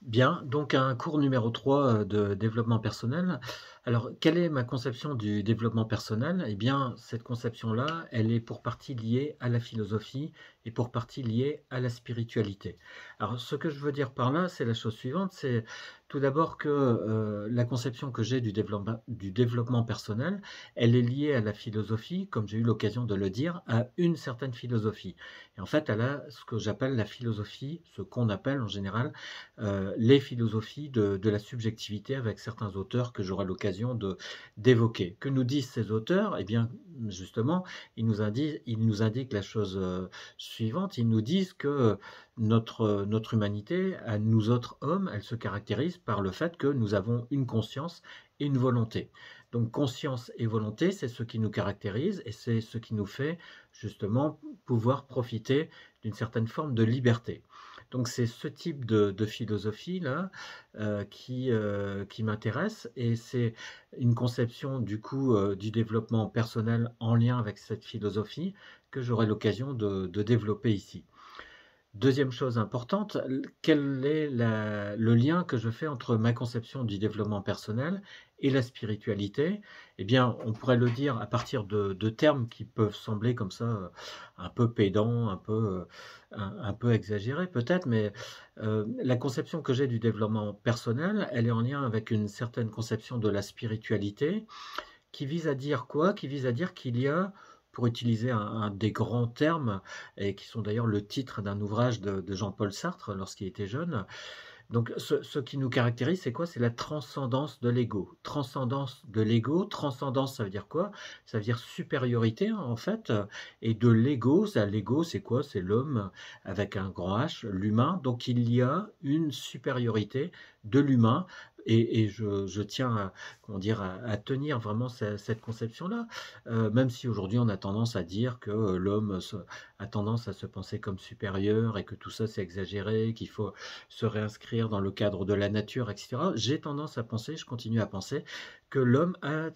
Bien, donc un cours numéro 3 de développement personnel. Alors, quelle est ma conception du développement personnel? Eh bien, cette conception-là, elle est pour partie liée à la philosophie et pour partie liée à la spiritualité. Alors, ce que je veux dire par là, c'est la chose suivante, c'est tout d'abord que la conception que j'ai du développement personnel, elle est liée à la philosophie, comme j'ai eu l'occasion de le dire, à une certaine philosophie. Et en fait, elle a ce que j'appelle la philosophie, ce qu'on appelle en général les philosophies de la subjectivité avec certains auteurs que j'aurai l'occasion d'évoquer. Que nous disent ces auteurs? Eh bien, justement, ils nous indiquent la chose suivante. Ils nous disent que notre humanité, à nous autres hommes, elle se caractérise par le fait que nous avons une conscience et une volonté. Donc conscience et volonté, c'est ce qui nous caractérise et c'est ce qui nous fait justement pouvoir profiter d'une certaine forme de liberté. Donc c'est ce type de philosophie-là qui m'intéresse et c'est une conception du coup du développement personnel en lien avec cette philosophie que j'aurai l'occasion de développer ici. Deuxième chose importante, quel est le lien que je fais entre ma conception du développement personnel et la spiritualité? Eh bien, on pourrait le dire à partir de termes qui peuvent sembler comme ça un peu pédants, un peu exagérés peut-être, mais la conception que j'ai du développement personnel, elle est en lien avec une certaine conception de la spiritualité qui vise à dire quoi? Qui vise à dire qu'il y a, pour utiliser un des grands termes, et qui sont d'ailleurs le titre d'un ouvrage de Jean-Paul Sartre lorsqu'il était jeune, donc ce qui nous caractérise, c'est quoi? C'est la transcendance de l'ego. Transcendance de l'ego, transcendance, ça veut dire quoi? Ça veut dire supériorité, hein, en fait, et de l'ego, l'ego, c'est quoi? C'est l'homme avec un grand H, l'humain. Donc il y a une supériorité de l'humain, et je tiens à, comment dire, à tenir vraiment cette conception-là, même si aujourd'hui on a tendance à dire que a tendance à se penser comme supérieur et que tout ça c'est exagéré, qu'il faut se réinscrire dans le cadre de la nature, etc. J'ai tendance à penser, je continue à penser, que l'homme a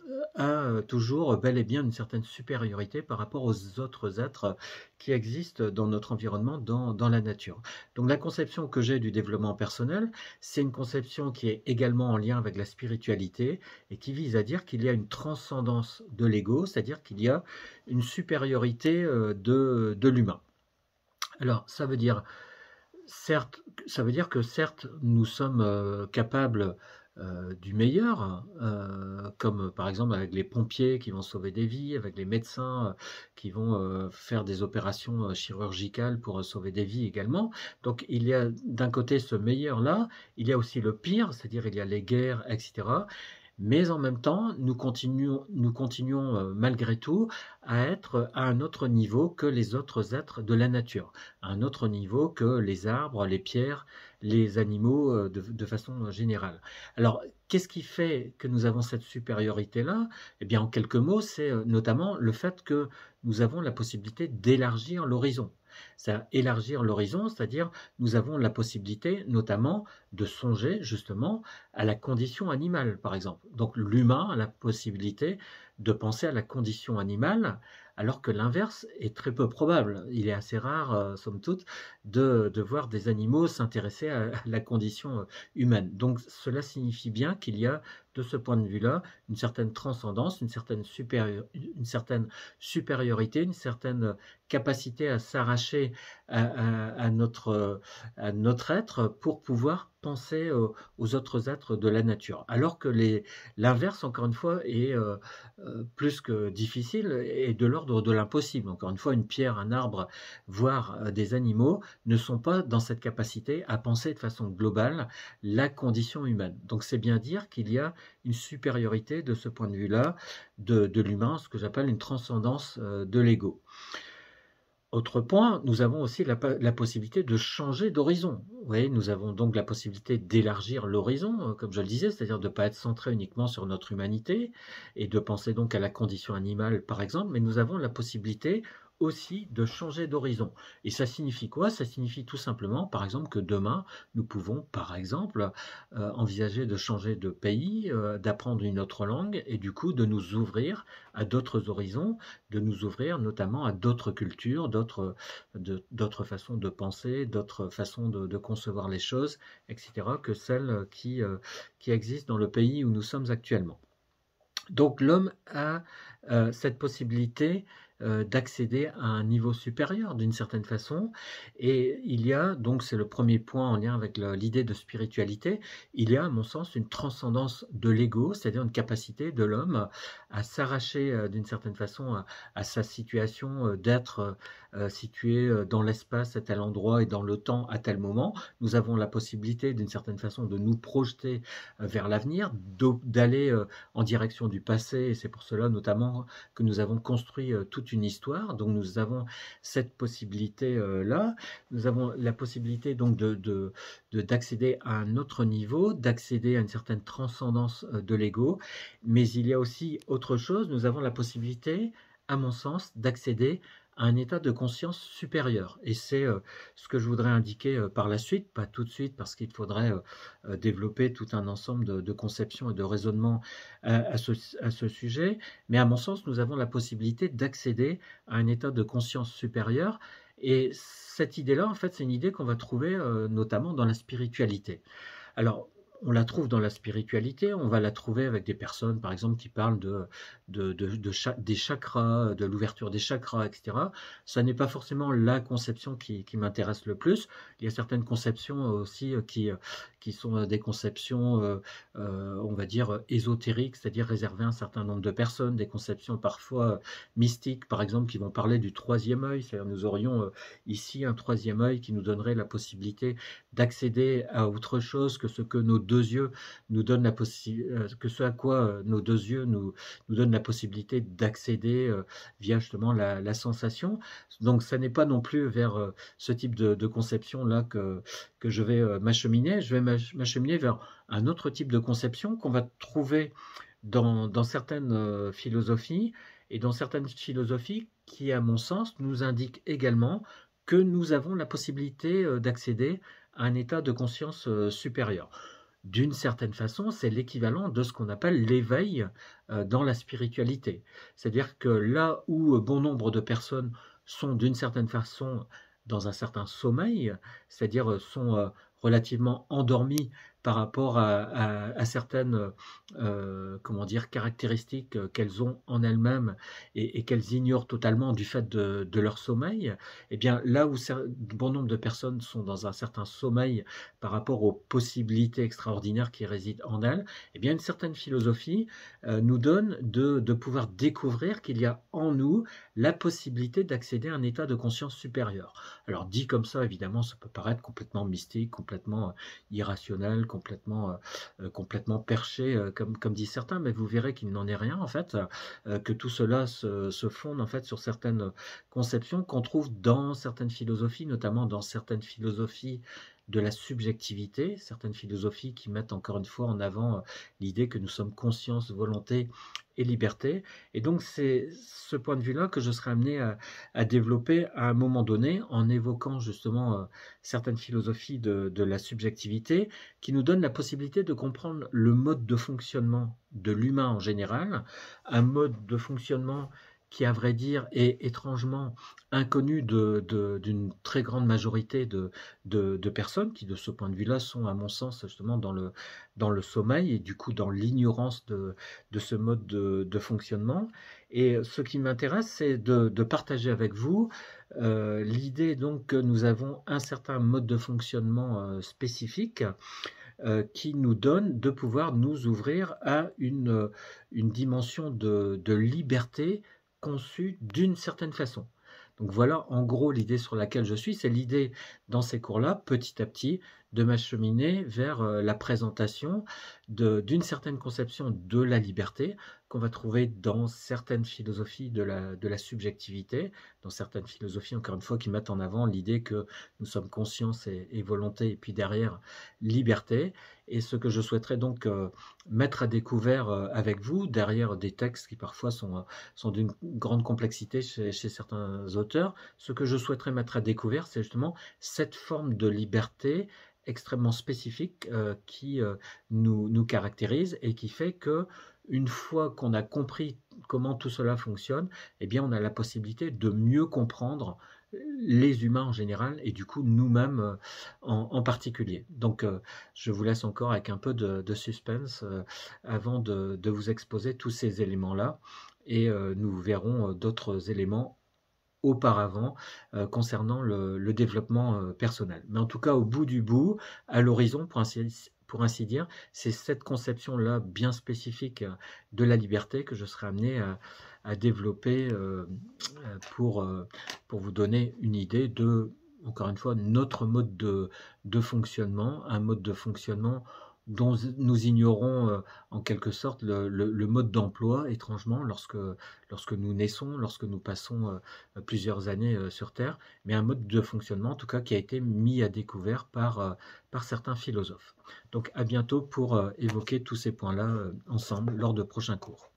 toujours bel et bien une certaine supériorité par rapport aux autres êtres qui existent dans notre environnement, dans la nature. Donc la conception que j'ai du développement personnel, c'est une conception qui est également en lien avec la spiritualité et qui vise à dire qu'il y a une transcendance de l'ego, c'est-à-dire qu'il y a une supériorité de l'humain. Alors, ça veut dire que certes, nous sommes capables du meilleur, comme par exemple avec les pompiers qui vont sauver des vies, avec les médecins qui vont faire des opérations chirurgicales pour sauver des vies également. Donc il y a d'un côté ce meilleur-là, il y a aussi le pire, c'est-à-dire il y a les guerres, etc. Mais en même temps, nous continuons malgré tout à être à un autre niveau que les autres êtres de la nature, à un autre niveau que les arbres, les pierres, les animaux de façon générale. Alors, qu'est-ce qui fait que nous avons cette supériorité-là? Eh bien, en quelques mots, c'est notamment le fait que nous avons la possibilité d'élargir l'horizon. Ça, élargir l'horizon, c'est-à-dire nous avons la possibilité notamment de songer justement à la condition animale, par exemple. Donc l'humain a la possibilité de penser à la condition animale, alors que l'inverse est très peu probable. Il est assez rare, somme toute, de voir des animaux s'intéresser à la condition humaine. Donc cela signifie bien qu'il y a, de ce point de vue-là, une certaine transcendance, une certaine supériorité, une certaine capacité à s'arracher à notre être pour pouvoir penser aux autres êtres de la nature. Alors que l'inverse, encore une fois, est plus que difficile et de l'ordre de l'impossible. Encore une fois, une pierre, un arbre, voire des animaux ne sont pas dans cette capacité à penser de façon globale la condition humaine. Donc c'est bien dire qu'il y a une supériorité de ce point de vue-là de l'humain, ce que j'appelle une transcendance de l'ego. Autre point, nous avons aussi la possibilité de changer d'horizon. Vous voyez, nous avons donc la possibilité d'élargir l'horizon, comme je le disais, c'est-à-dire de ne pas être centré uniquement sur notre humanité et de penser donc à la condition animale, par exemple, mais nous avons la possibilité, aussi de changer d'horizon. Et ça signifie quoi? Ça signifie tout simplement, par exemple, que demain, nous pouvons, par exemple, envisager de changer de pays, d'apprendre une autre langue et du coup de nous ouvrir à d'autres horizons, de nous ouvrir notamment à d'autres cultures, d'autres façons de penser, d'autres façons de concevoir les choses, etc., que celles qui existent dans le pays où nous sommes actuellement. Donc l'homme a cette possibilité d'accéder à un niveau supérieur d'une certaine façon, et il y a, donc c'est le premier point en lien avec l'idée de spiritualité, il y a à mon sens une transcendance de l'ego, c'est-à-dire une capacité de l'homme à s'arracher d'une certaine façon à sa situation d'être situé dans l'espace à tel endroit et dans le temps à tel moment. Nous avons la possibilité d'une certaine façon de nous projeter vers l'avenir, d'aller en direction du passé, et c'est pour cela notamment que nous avons construit toute une histoire. Donc nous avons cette possibilité-là, nous avons la possibilité donc d'accéder à un autre niveau, d'accéder à une certaine transcendance de l'ego, mais il y a aussi autre chose, nous avons la possibilité, à mon sens, d'accéder à un état de conscience supérieur. Et c'est ce que je voudrais indiquer par la suite, pas tout de suite, parce qu'il faudrait développer tout un ensemble de conceptions et de raisonnements à ce sujet. Mais à mon sens, nous avons la possibilité d'accéder à un état de conscience supérieur. Et cette idée-là, en fait, c'est une idée qu'on va trouver notamment dans la spiritualité. Alors, on la trouve dans la spiritualité, on va la trouver avec des personnes, par exemple, qui parlent des chakras, de l'ouverture des chakras, etc. Ça n'est pas forcément la conception qui m'intéresse le plus. Il y a certaines conceptions aussi qui sont des conceptions, on va dire, ésotériques, c'est-à-dire réservées à un certain nombre de personnes, des conceptions parfois mystiques, par exemple, qui vont parler du troisième œil. C'est-à-dire nous aurions ici un troisième œil qui nous donnerait la possibilité d'accéder à autre chose que ce que nos deux yeux nous donnent la possibilité, que ce à quoi nos deux yeux nous donnent la possibilité d'accéder via justement la sensation. Donc ça n'est pas non plus vers ce type de conception-là que je vais m'acheminer. Je vais m'acheminer vers un autre type de conception qu'on va trouver dans certaines philosophies, et dans certaines philosophies qui, à mon sens, nous indiquent également que nous avons la possibilité d'accéder à un état de conscience supérieur. D'une certaine façon, c'est l'équivalent de ce qu'on appelle l'éveil dans la spiritualité. C'est-à-dire que là où bon nombre de personnes sont d'une certaine façon dans un certain sommeil, c'est-à-dire sont relativement endormies par rapport à certaines comment dire, caractéristiques qu'elles ont en elles-mêmes et qu'elles ignorent totalement du fait de leur sommeil, eh bien là où bon nombre de personnes sont dans un certain sommeil par rapport aux possibilités extraordinaires qui résident en elles, eh bien une certaine philosophie nous donne de pouvoir découvrir qu'il y a en nous la possibilité d'accéder à un état de conscience supérieur. Alors dit comme ça, évidemment, ça peut paraître complètement mystique, complètement irrationnel, complètement perché, comme disent certains, mais vous verrez qu'il n'en est rien en fait, que tout cela se fonde en fait sur certaines conceptions qu'on trouve dans certaines philosophies, notamment dans certaines philosophies de la subjectivité, certaines philosophies qui mettent encore une fois en avant l'idée que nous sommes conscience, volonté et liberté. Et donc c'est ce point de vue-là que je serai amené à développer à un moment donné en évoquant justement certaines philosophies de la subjectivité qui nous donnent la possibilité de comprendre le mode de fonctionnement de l'humain en général, un mode de fonctionnement qui, à vrai dire, est étrangement inconnu d'une très grande majorité de personnes qui, de ce point de vue-là, sont, à mon sens, justement dans le sommeil et du coup dans l'ignorance de ce mode de fonctionnement. Et ce qui m'intéresse, c'est de partager avec vous l'idée donc que nous avons un certain mode de fonctionnement spécifique qui nous donne de pouvoir nous ouvrir à une dimension de liberté conçue d'une certaine façon. Donc voilà en gros l'idée sur laquelle je suis, c'est l'idée dans ces cours-là, petit à petit, de m'acheminer vers la présentation d'une certaine conception de la liberté, qu'on va trouver dans certaines philosophies de la subjectivité, dans certaines philosophies, encore une fois, qui mettent en avant l'idée que nous sommes conscience et volonté, et puis derrière, liberté. Et ce que je souhaiterais donc mettre à découvert avec vous, derrière des textes qui parfois sont d'une grande complexité chez certains auteurs, ce que je souhaiterais mettre à découvert, c'est justement cette forme de liberté extrêmement spécifique qui nous caractérise et qui fait que une fois qu'on a compris comment tout cela fonctionne, eh bien on a la possibilité de mieux comprendre les humains en général et du coup nous-mêmes en particulier. Donc je vous laisse encore avec un peu de suspense avant de vous exposer tous ces éléments-là et nous verrons d'autres éléments auparavant concernant le développement personnel. Mais en tout cas, au bout du bout, à l'horizon, pour ainsi dire, c'est cette conception-là bien spécifique de la liberté que je serai amené à développer pour vous donner une idée de, encore une fois, notre mode de fonctionnement, un mode de fonctionnement dont nous ignorons en quelque sorte le mode d'emploi, étrangement, lorsque nous naissons, lorsque nous passons plusieurs années sur Terre, mais un mode de fonctionnement, en tout cas, qui a été mis à découvert par certains philosophes. Donc à bientôt pour évoquer tous ces points-là ensemble lors de prochains cours.